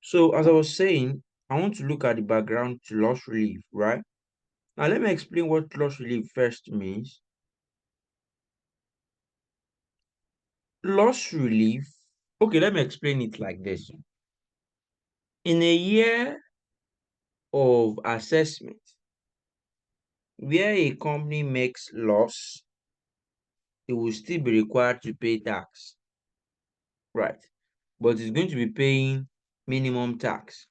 So as I was saying, I want to look at the background to loss relief, right? Now let me explain what loss relief first means. Loss relief, okay, let me explain it like this. In a year of assessment, where a company makes loss, it will still be required to pay tax, right? But it's going to be paying minimum tax.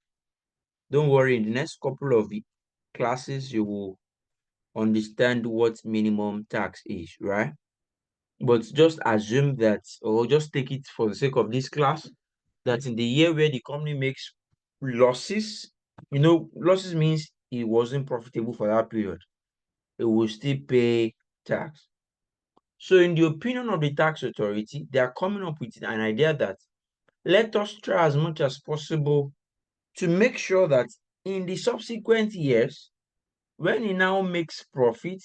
Don't worry, in the next couple of classes, you will understand what minimum tax is, right? But just assume that, or just take it for the sake of this class, that in the year where the company makes losses, losses means it wasn't profitable for that period, it will still pay tax. So, in the opinion of the tax authority, they are coming up with an idea that let us try as much as possible to make sure that in the subsequent years, when it now makes profit,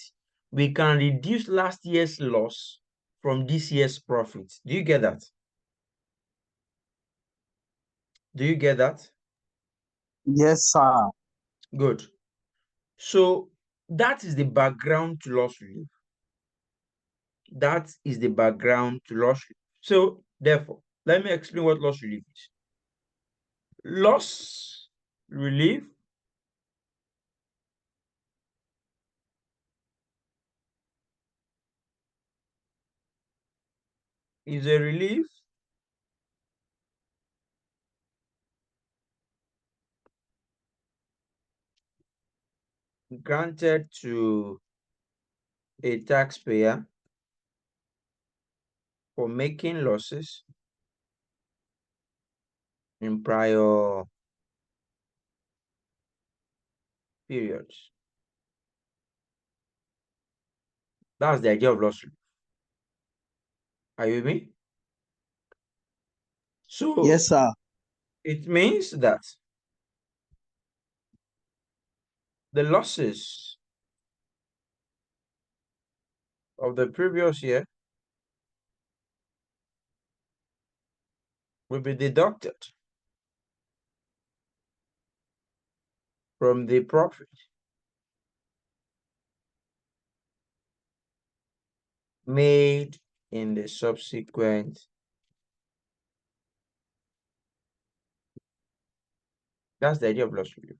we can reduce last year's loss from this year's profit. Do you get that? Do you get that? Yes, sir. Good. So that is the background to loss relief. That is the background to loss relief. So therefore, let me explain what loss relief is. Loss relief is a relief granted to a taxpayer for making losses in prior periods. That's the idea of loss relief. Are you with me? So Yes, sir. it means that the losses of the previous year will be deducted from the profit made in the subsequent. That's the idea of loss relief.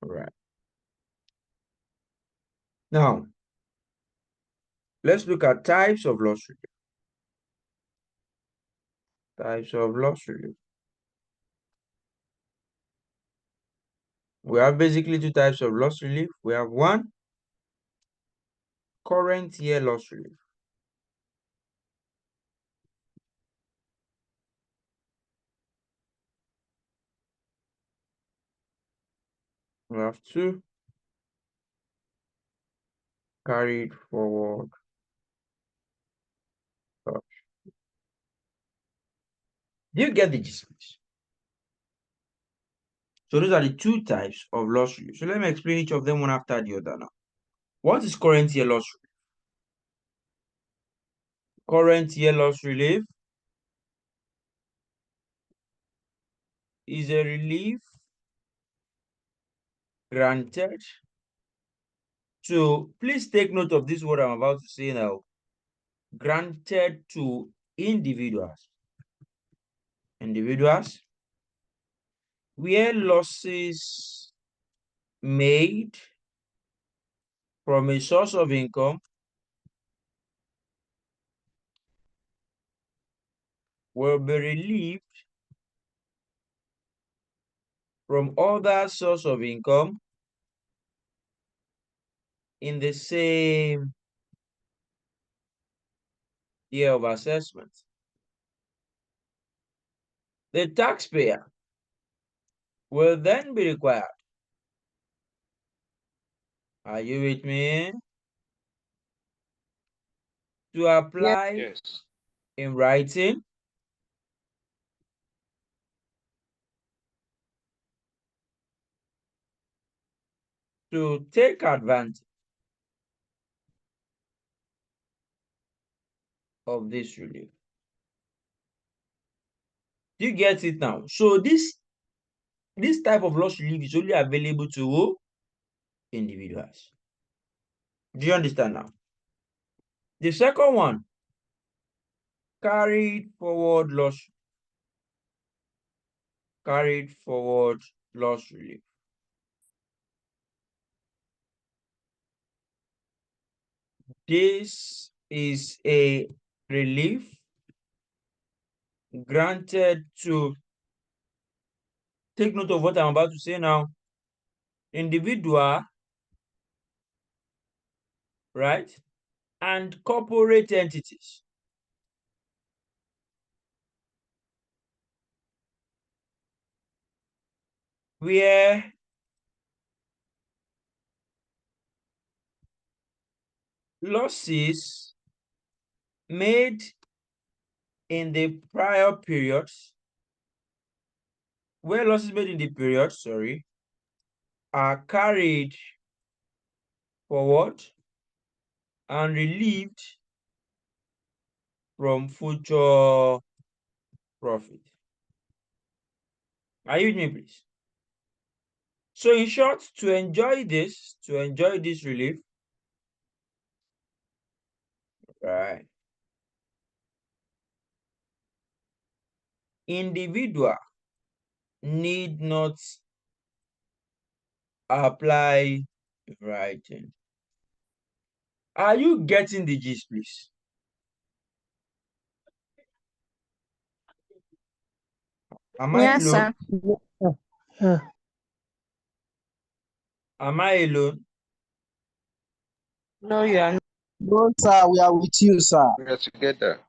All right. Now, let's look at types of loss relief. Types of loss relief. We have basically two types of loss relief. We have one, current year loss relief. We have two, carried forward loss. Do you get the gist? So those are the two types of loss relief. So let me explain each of them one after the other now. What is current year loss relief? Current year loss relief is a relief granted to, please take note of this word I'm about to say now, granted to individuals where losses made from a source of income will be relieved from other source of income in the same year of assessment. The taxpayer will then be required, are you with me, to apply Yes. in writing to take advantage of this relief. Do you get it now? So this type of loss relief is only available to who? Individuals. Do you understand now? The second one, carried forward loss, carried forward loss relief. This is a relief granted to, take note of what I'm about to say now, individual, right, and corporate entities where losses made in the prior periods, are carried forward and relieved from future profit. Are you with me, please? So in short, to enjoy this relief, right, individual need not apply writing. Are you getting the gist, please? Am I Yes, alone? sir. Yeah. Am I alone? No, you are not. No, sir, we are with you, sir. We are together.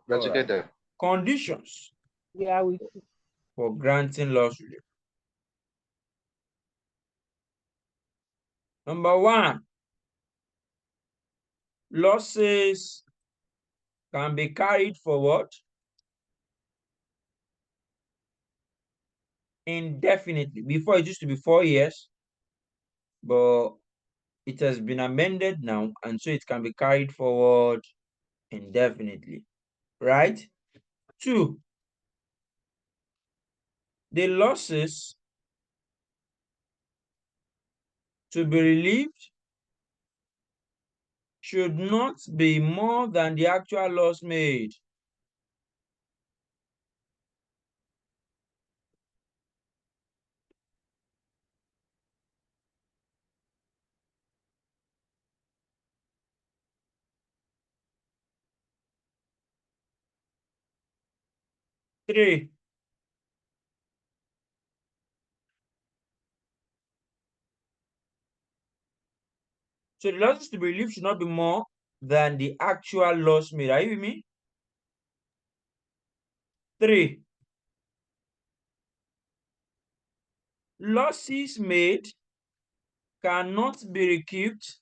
We are All right. together. Conditions We are with you. for granting loss relief. Number one, losses can be carried forward indefinitely. Before, it used to be 4 years, but it has been amended now, and so it can be carried forward indefinitely, right? Two, the losses to be relieved should not be more than the actual loss made. Three, so the losses to be relieved should not be more than the actual loss made. Are you with me? Three, losses made cannot be recouped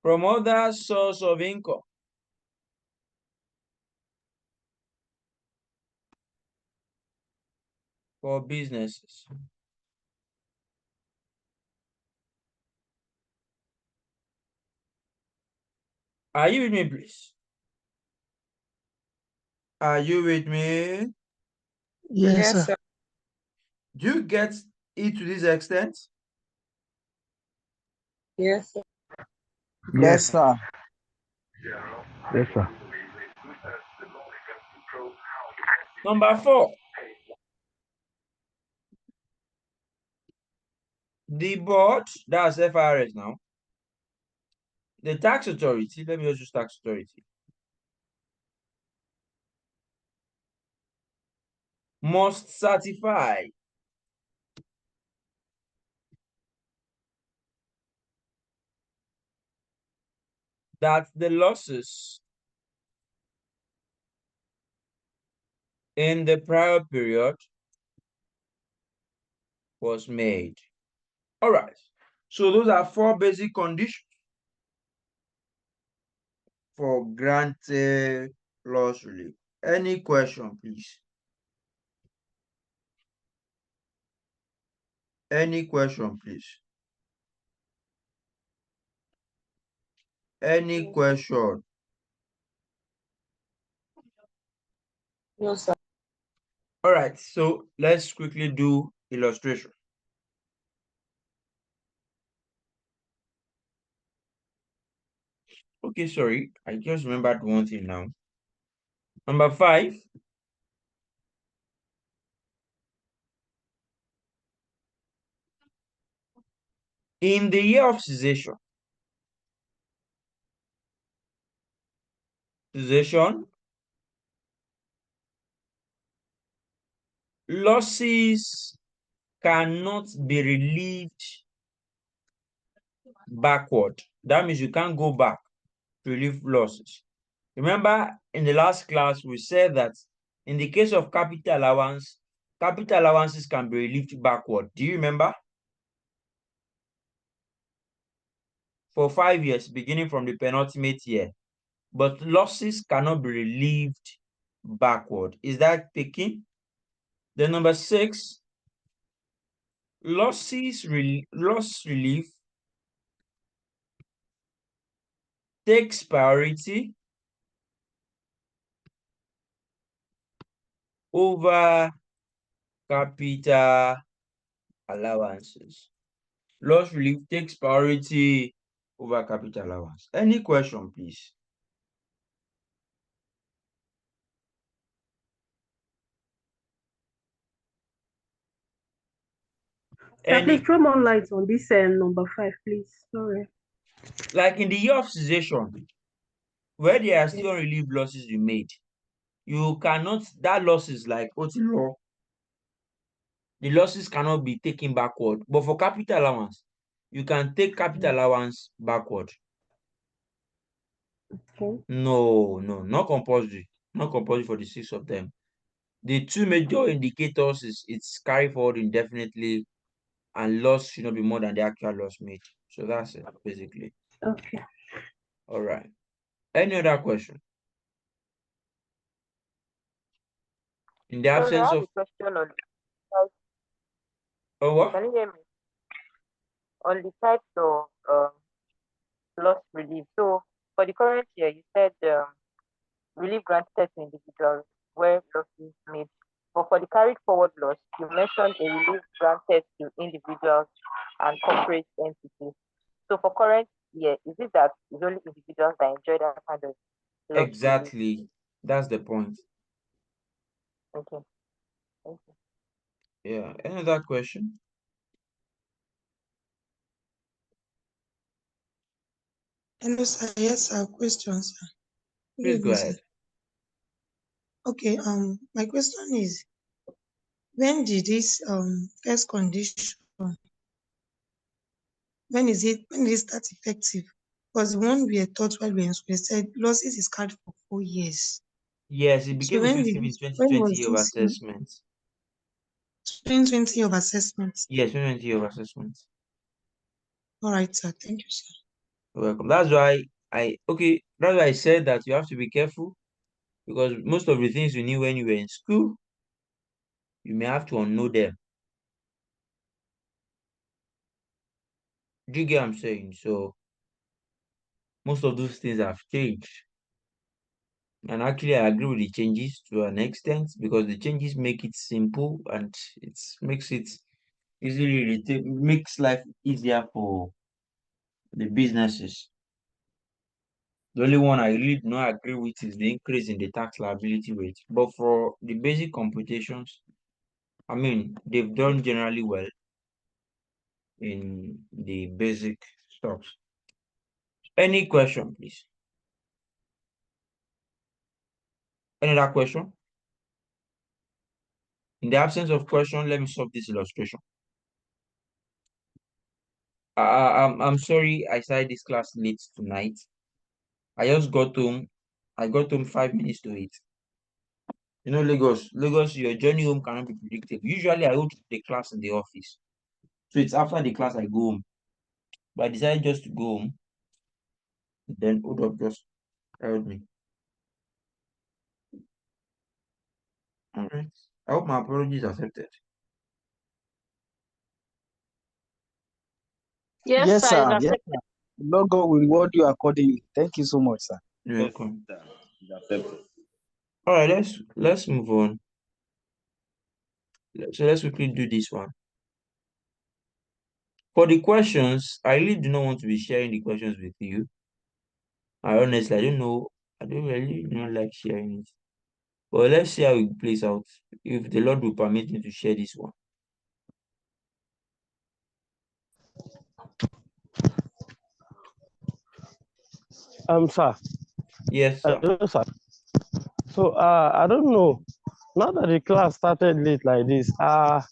from other source of income for businesses. Are you with me, please? Are you with me? Yes, Yes, sir. sir. Do you get it to this extent? Yes, sir. Yes, Yes. sir. Yes, sir. Number four, the board, that's FRS now, the tax authority, let me just use tax authority, must certify that the losses in the prior period was made. All right. So those are four basic conditions for granted loss relief. Any question, please? Any question, please? Any question? No, sir. All right, so let's quickly do illustration. Okay, sorry, I just remembered one thing now. Number 5. In the year of cessation, losses cannot be relieved backward. That means you can't go back to relieve losses. Remember, in the last class, we said that in the case of capital allowance, capital allowances can be relieved backward. Do you remember? For 5 years, beginning from the penultimate year. But losses cannot be relieved backward. Is that taken? Then number 6, loss relief takes priority over capital allowances. Loss relief takes priority over capital allowance. Any question, please? Please throw more light on this number 5, please. Sorry. Like in the year of cessation, where there are still unrelieved losses you made, you cannot, that loss is like law. The losses cannot be taken backward. But for capital allowance, you can take capital allowance backward. Okay. No, not compulsory. Not compulsory for the 6 of them. The 2 major indicators is it's carry forward indefinitely, and loss should not be more than the actual loss made. So that's it, basically. Okay. All right. Any other question? In the Sorry, I absence have of a question on the what? can you hear me? On the types of loss relief. So for the current year, you said relief granted to individuals where losses made. But for the carried forward loss, you mentioned a relief granted to individuals and corporate entities. So for current year, is it that it's only individuals that enjoy that kind of loss relief? Exactly. That's the point. Okay, thank you. Yeah. Any other question? Hello, sir. Yes, sir. Questions, sir. Good Please go evening, sir. ahead. Okay. My question is, when did this first condition? When did it start effective? Because the one we were taught while we said losses is carried for 4 years. Yes, it So became effective in when 2020 was year of this assessment. 2020 of assessment? Yes, 2020 year of assessment. All right, sir. Thank you, sir. You're welcome. That's why I said that you have to be careful, because most of the things you knew when you were in school, you may have to unknow them. Do you get what I'm saying? So most of those things have changed. And actually, I agree with the changes to an extent, because the changes make it simple, and it makes it makes life easier for the businesses. The only one I really do not agree with is the increase in the tax liability rate. But for the basic computations, I mean, they've done generally well in the basic stocks. Any question, please? Any other question? In the absence of question, let me solve this illustration. I'm sorry I started this class late tonight. I just got home. I got home 5 minutes to 8. You know, Lagos, your journey home cannot be predictable. Usually, I hold the class in the office. So it's after the class I go home. But I decided just to go home. Then hold up just held me. All right. I hope my apologies accepted. Yes, Yes, sir, sir. it's Yes, accepted. sir. The Lord God will reward you accordingly. Thank you so much, sir. You're welcome. It's accepted. All right, let's move on. So let's quickly do this one. For the questions, I really do not want to be sharing the questions with you. Honestly, I don't know. I don't really not like sharing it. But let's see how it plays out. If the Lord will permit me to share this one. Sir. Yes, sir. Hello, sir. So, I don't know. Now that the class started late like this, are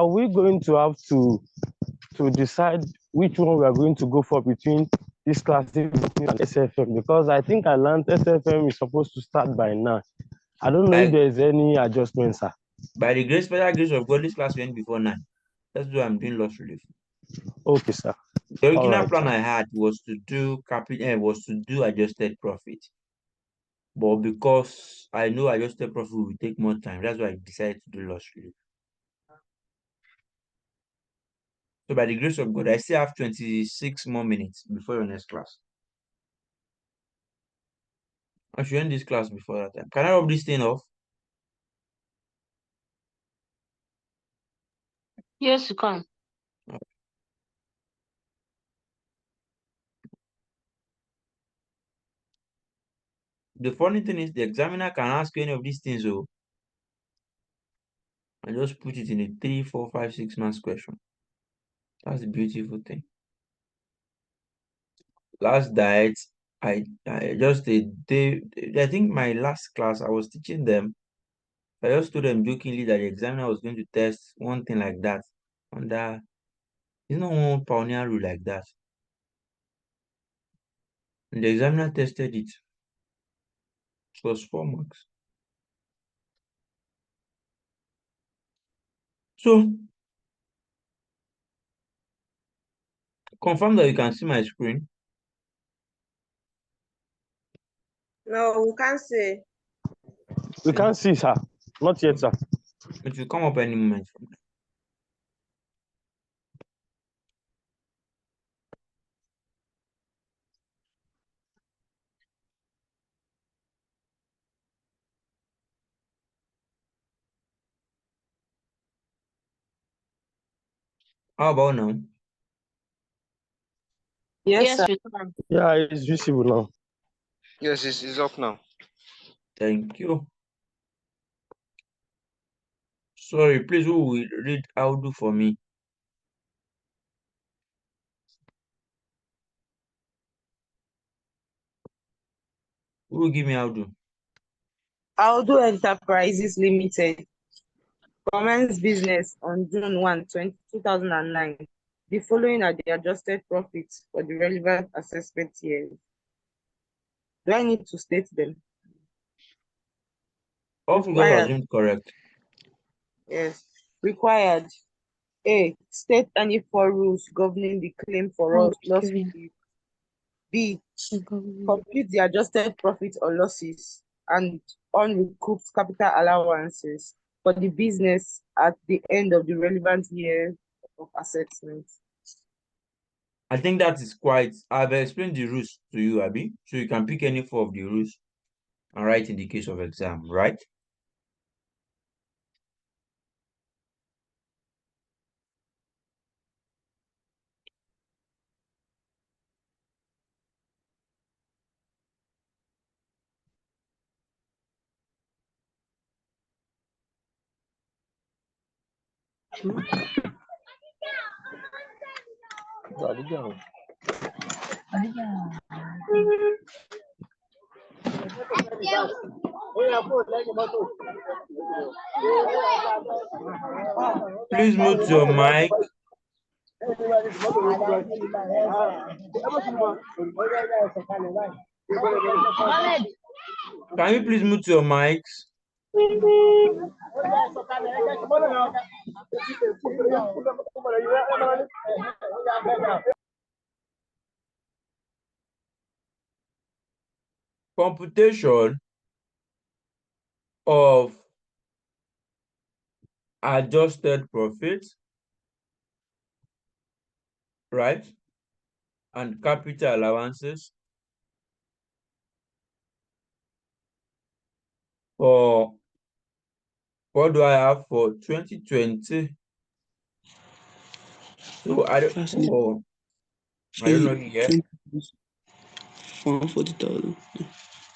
we going to have to decide which one we are going to go for between this class and SFM? Because I think I learned SFM is supposed to start by now. I don't know if By there is any adjustment, sir. by the special grace of God, this class went before 9. That's why I'm doing loss relief. Okay, sir. The All original right, plan sir. I had was to do adjusted profit. But because I know adjusted profit will take more time, that's why I decided to do loss relief. So by the grace of God, I still have 26 more minutes before your next class. I should end this class before that time. Can I rub this thing off? Yes, you can. The funny thing is the examiner can ask you any of these things, oh, and just put it in a 3, 4, 5, 6 months question. That's the beautiful thing. Last diet, I just a day. I think my last class I was teaching them. I just told them jokingly that the examiner was going to test one thing like that. And it's not one pioneer rule like that. And the examiner tested it. It was 4 marks. So confirm that you can see my screen. No, we can't say. We can't see, sir. Not yet, sir. It will come up any moment from now. How about now? Yes, sir. you can. Yeah, it's visible now. Yes, it's up now. Thank you. Sorry, please, who will read Audu for me? Who will give me Audu? Aldo Enterprises Limited commenced business on June 1, 2009. The following are the adjusted profits for the relevant assessment years. Do I need to state them? All figures Required. assumed correct. Yes. Required. A. State any 4 rules governing the claim for loss relief. B. Complete the adjusted profit or losses and unrecouped capital allowances for the business at the end of the relevant year of assessment. I think that is quite. I've explained the rules to you, Abby. So you can pick any 4 of the rules and write in the case of exam, right? Please mute your mic. Can you please mute your mics? Computation of adjusted profit, right? And capital allowances For what do I have for 2020? So I don't know here. 140,000.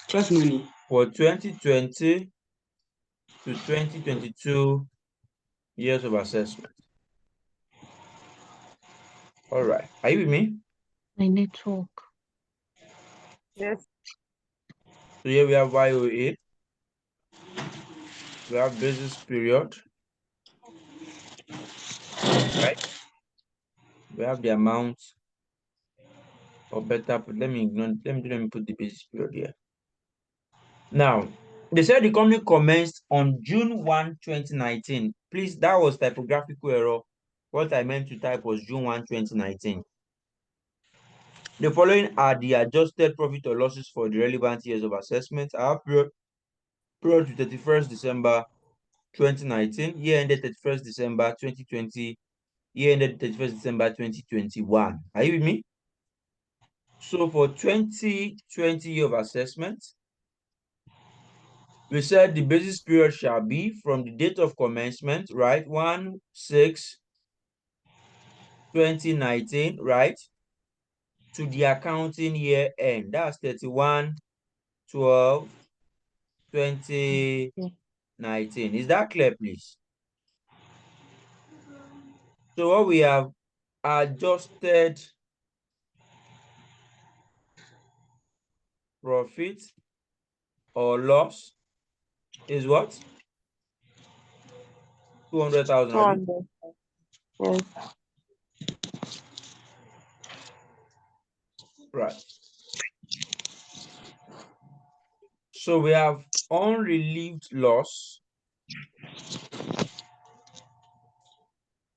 Class money. For 2020 to 2022 years of assessment. All right. Are you with me? My network. Yes. So here we have YOA. We have basis period. Right? We have the amount, or better, let me put the basis period here. Now, they said the company commenced on June 1, 2019. Please, that was typographical error. What I meant to type was June 1, 2019. The following are the adjusted profit or losses for the relevant years of assessment. Our period to 31st December 2019, year ended 31st December 2020, year ended 31st December 2021. Are you with me? So for 2020 year of assessment, we said the basis period shall be from the date of commencement, right? 1/6/2019, right? To the accounting year end. That's 31/12/2019. Is that clear, please? So what we have adjusted profit or loss is what? 200,000. 200. Yes. Right. So we have unrelieved loss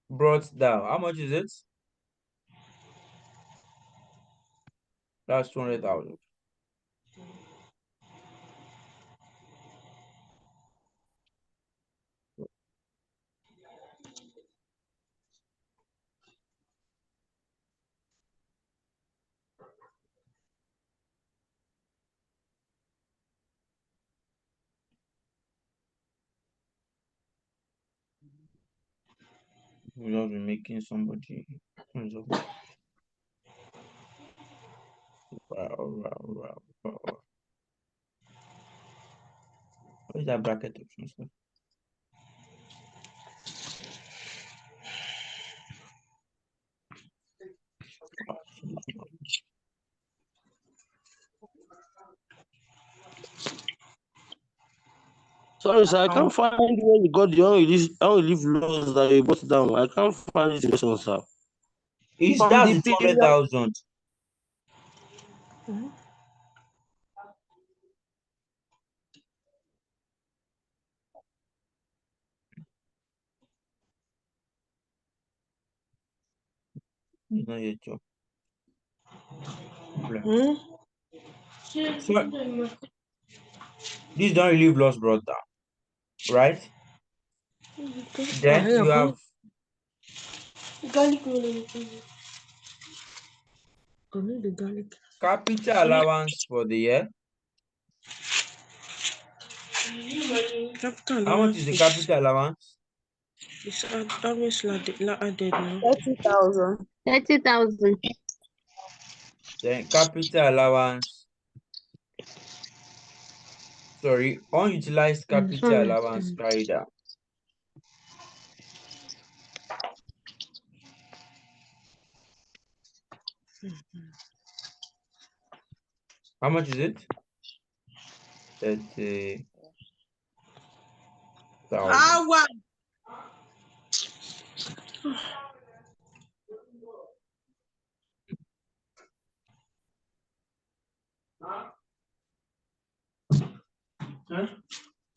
brought down. How much is it? That's 200,000. We'll just be making somebody. Wow. What is that bracket option, sir? Sorry, sir, I can't find where you got the unrelieved laws that you brought down. I can't find it in question, sir. From That's the the period. 200,000. It's not yet job. So this don't relieve loss brought down, right? Then you have capital allowance for the year. How much is the capital allowance? It's always added now. 30,000. 30,000. Then capital allowance. Sorry, unutilized capital allowance carried out. How much is it? 30,000.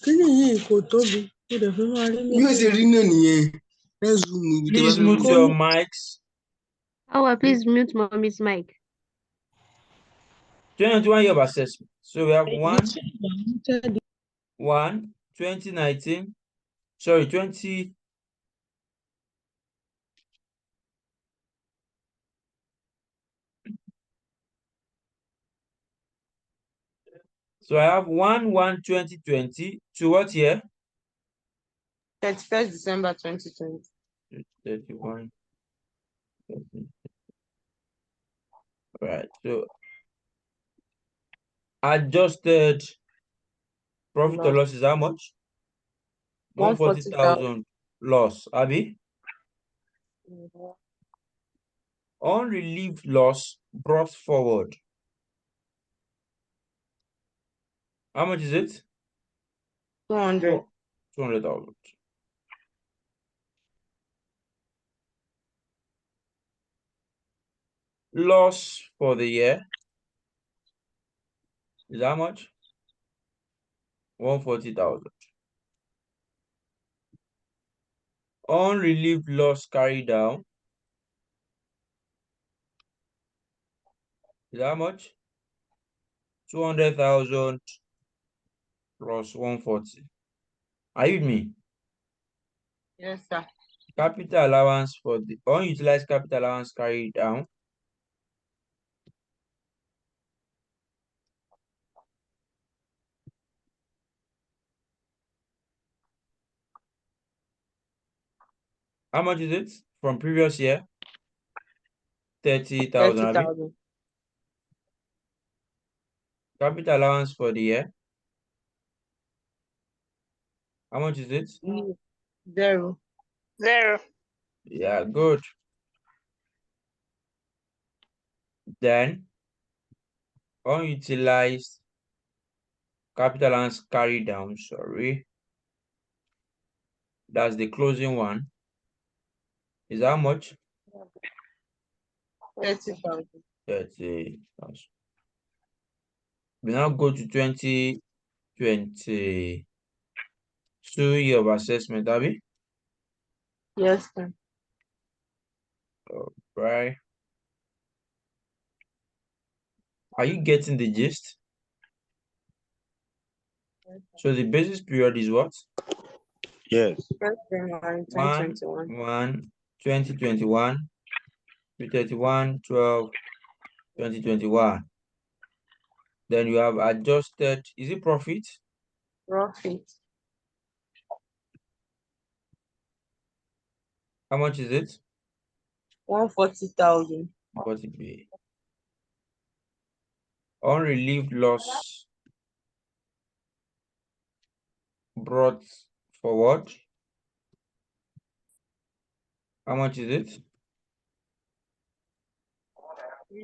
Kíni yìí kò tóbi, ó dẹ̀ fẹ́ máa rí bí ó ṣe rí náà nìyẹn. Let's zoom níbi tí Please wọ́n mute your mics. Please mute mommy's mic. 2021 year of assessment. So we have 2019. Sorry, 20. So I have 1/1/2020 to what year? 31st December 2020. 31. Right. So adjusted profit or loss is how much? 140,000. 140,000 loss. Abi? Mhm. Unrelieved loss brought forward. How much is it? 200. 200,000. Loss for the year is how much? 140,000. Unrelieved loss carried down is how much? 200,000 plus 140. Are you with me? Yes, sir. Capital allowance for the unutilized capital allowance carried down. How much is it from previous year? 30,000. 30,000. Capital allowance for the year. How much is it? 0. Yeah, good. Then unutilized capital allowance carried down. Sorry. That's the closing one. Is how much? 30,000. 30,000. We now go to 2022 year of assessment, Abby. Yes, sir. Right. Are you getting the gist? So the basis period is what? Yes. 1st January 1, 2021. 1, 2021 to 31/12/2021. Then you have adjusted. Is it profit? Profit. How much is it? 140,000. 40 unrelieved loss brought forward. How much is it?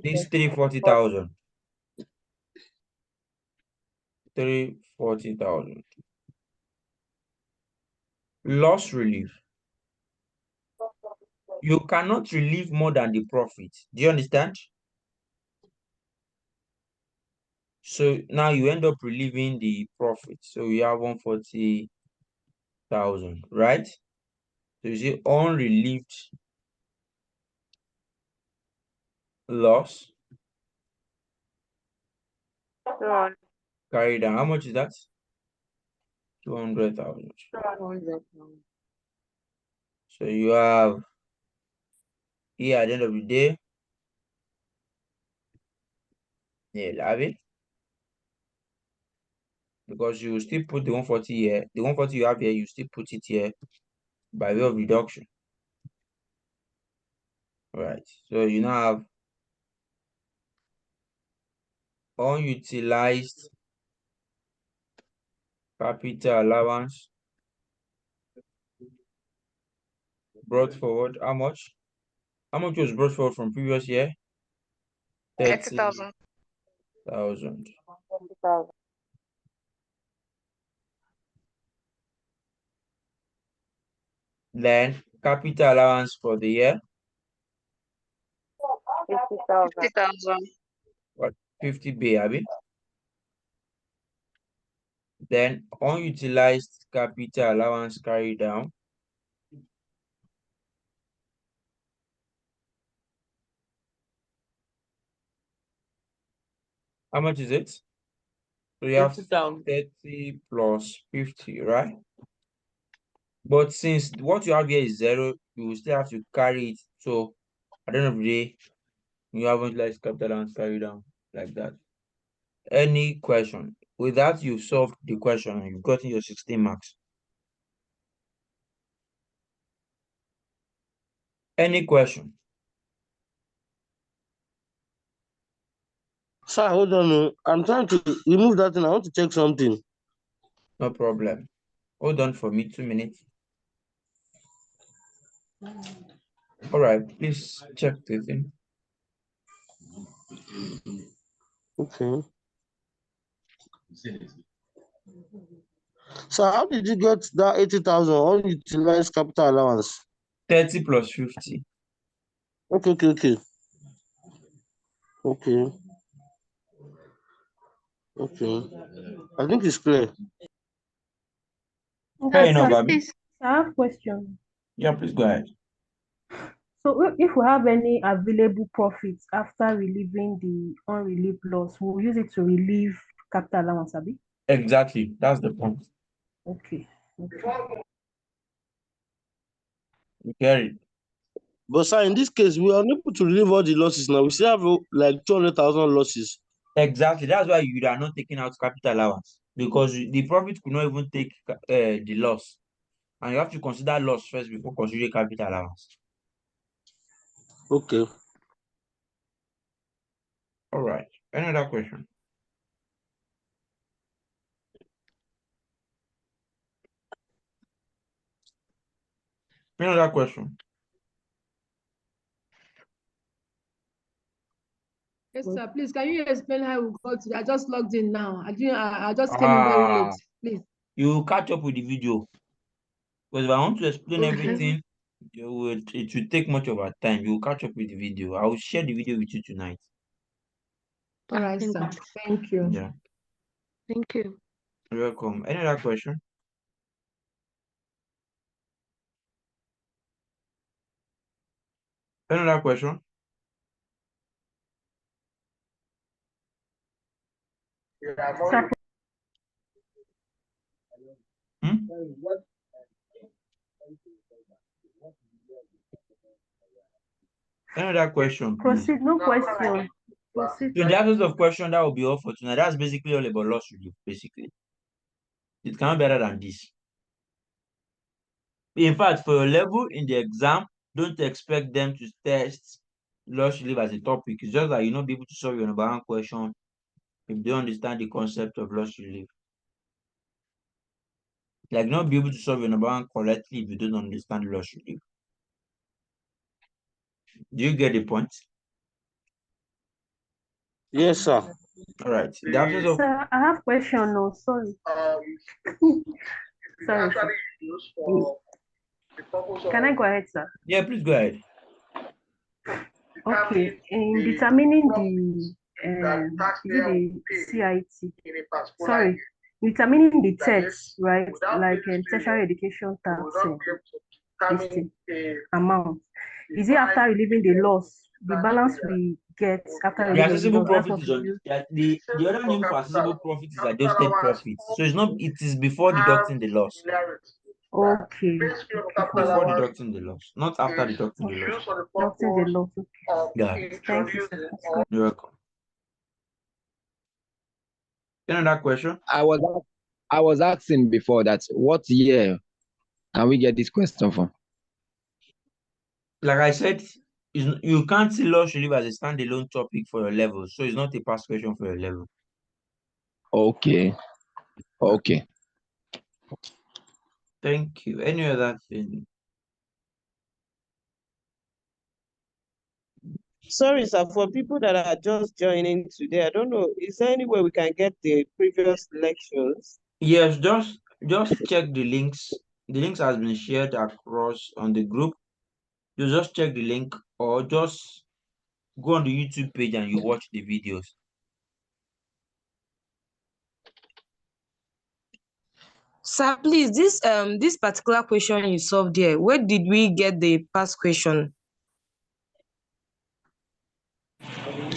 This 340,000. 340,000. Loss relief. You cannot relieve more than the profit. Do you understand? So now you end up relieving the profit. So you have 140,000, right? So you see unrelieved loss 200. carried down. How much is that? 200,000. 200,000. So you have here at the end of the day, yeah, have it. Because you still put the 140 here. The 140 you have here, you still put it here by way of reduction. Right. So you now have unutilized capital allowance brought forward. How much? How much was brought forward from previous year? 30,000. 20,000. Then capital allowance for the year. 50,000. What? 50B, Abby. Then unutilized capital allowance carried down. How much is it? So you have 30,000. 30 plus 50, right? But since what you have here is 0, you will still have to carry it. So at the end of the day, you haven't let capital allowance carry down like that. Any question? With that, you've solved the question and you've gotten your 16 marks. Any question? Sir, hold on. I'm trying to remove that thing. I want to check something. No problem. Hold on for me 2 minutes. All right, please check the thing. Okay. So how did you get that 80,000 unutilized capital allowance? 30 plus 50. Okay. I think it's clear. Fair Okay, enough, sir, Abby. please, I have a question. Yeah, please go ahead. So if we have any available profits after relieving the unrelieved loss, we'll use it to relieve capital allowance, Abi? Exactly. That's the point. Okay. You get it. But sir, in this case, we are unable to relieve all the losses now. We still have like 200,000 losses. Exactly. That's why you are not taking out capital allowance because the profit could not even take the loss. And you have to consider loss first before considering capital allowance. Okay. All right. Any other question? Any other question? Yes, sir. Please, can you explain how we got to? I just logged in now. I just came in very late. Please. You catch up with the video. Because if I want to explain everything, it will take much of our time. You will catch up with the video. I will share the video with you tonight. All right, sir. Thank you. Yeah. Thank you. You're welcome. Any other question? Any other question? Sir, Hmm? Any other question, please? proceed. No question. Proceed. So in the absence of question, that will be all for tonight. That's basically all about loss relief, basically. It cannot be better than this. In fact, for your level in the exam, don't expect them to test loss relief as a topic. It's just that you not be able to solve your number one question if they don't understand the concept of loss relief. Like not be able to solve your number one correctly if you don't understand loss relief. Do you get the point? Yes, sir. All right. In the absence of Sir, I have question. No, sorry. Sorry, sir. Can I go ahead, sir? yeah, please go ahead. Okay. In determining the CIT, sorry, determining the tax, right? Like tertiary education tax this thing, amount. Is it after relieving the loss, the balance we get after The relieving the accessible loss? That's profit what is we on use. the other name for accessible profit is adjusted profit. So it's not it is before deducting the loss. Okay. Before deducting the loss, not after deducting the loss. Deducting the loss. Okay. Yeah. Thank you, sir. That's good. You're welcome. Another question? I was asking before that what year can we get this question from? Like I said, you can't see loss relief as a standalone topic for your level, so it's not a past question for your level. Okay. Thank you. Any other thing? Sorry, sir, for people that are just joining today, I don't know, is there any way we can get the previous lectures? Yes, just check the links. The links has been shared across on the group. You just check the link or just go on the YouTube page and you watch the videos. Sir, please, this particular question you solved here, where did we get the past question?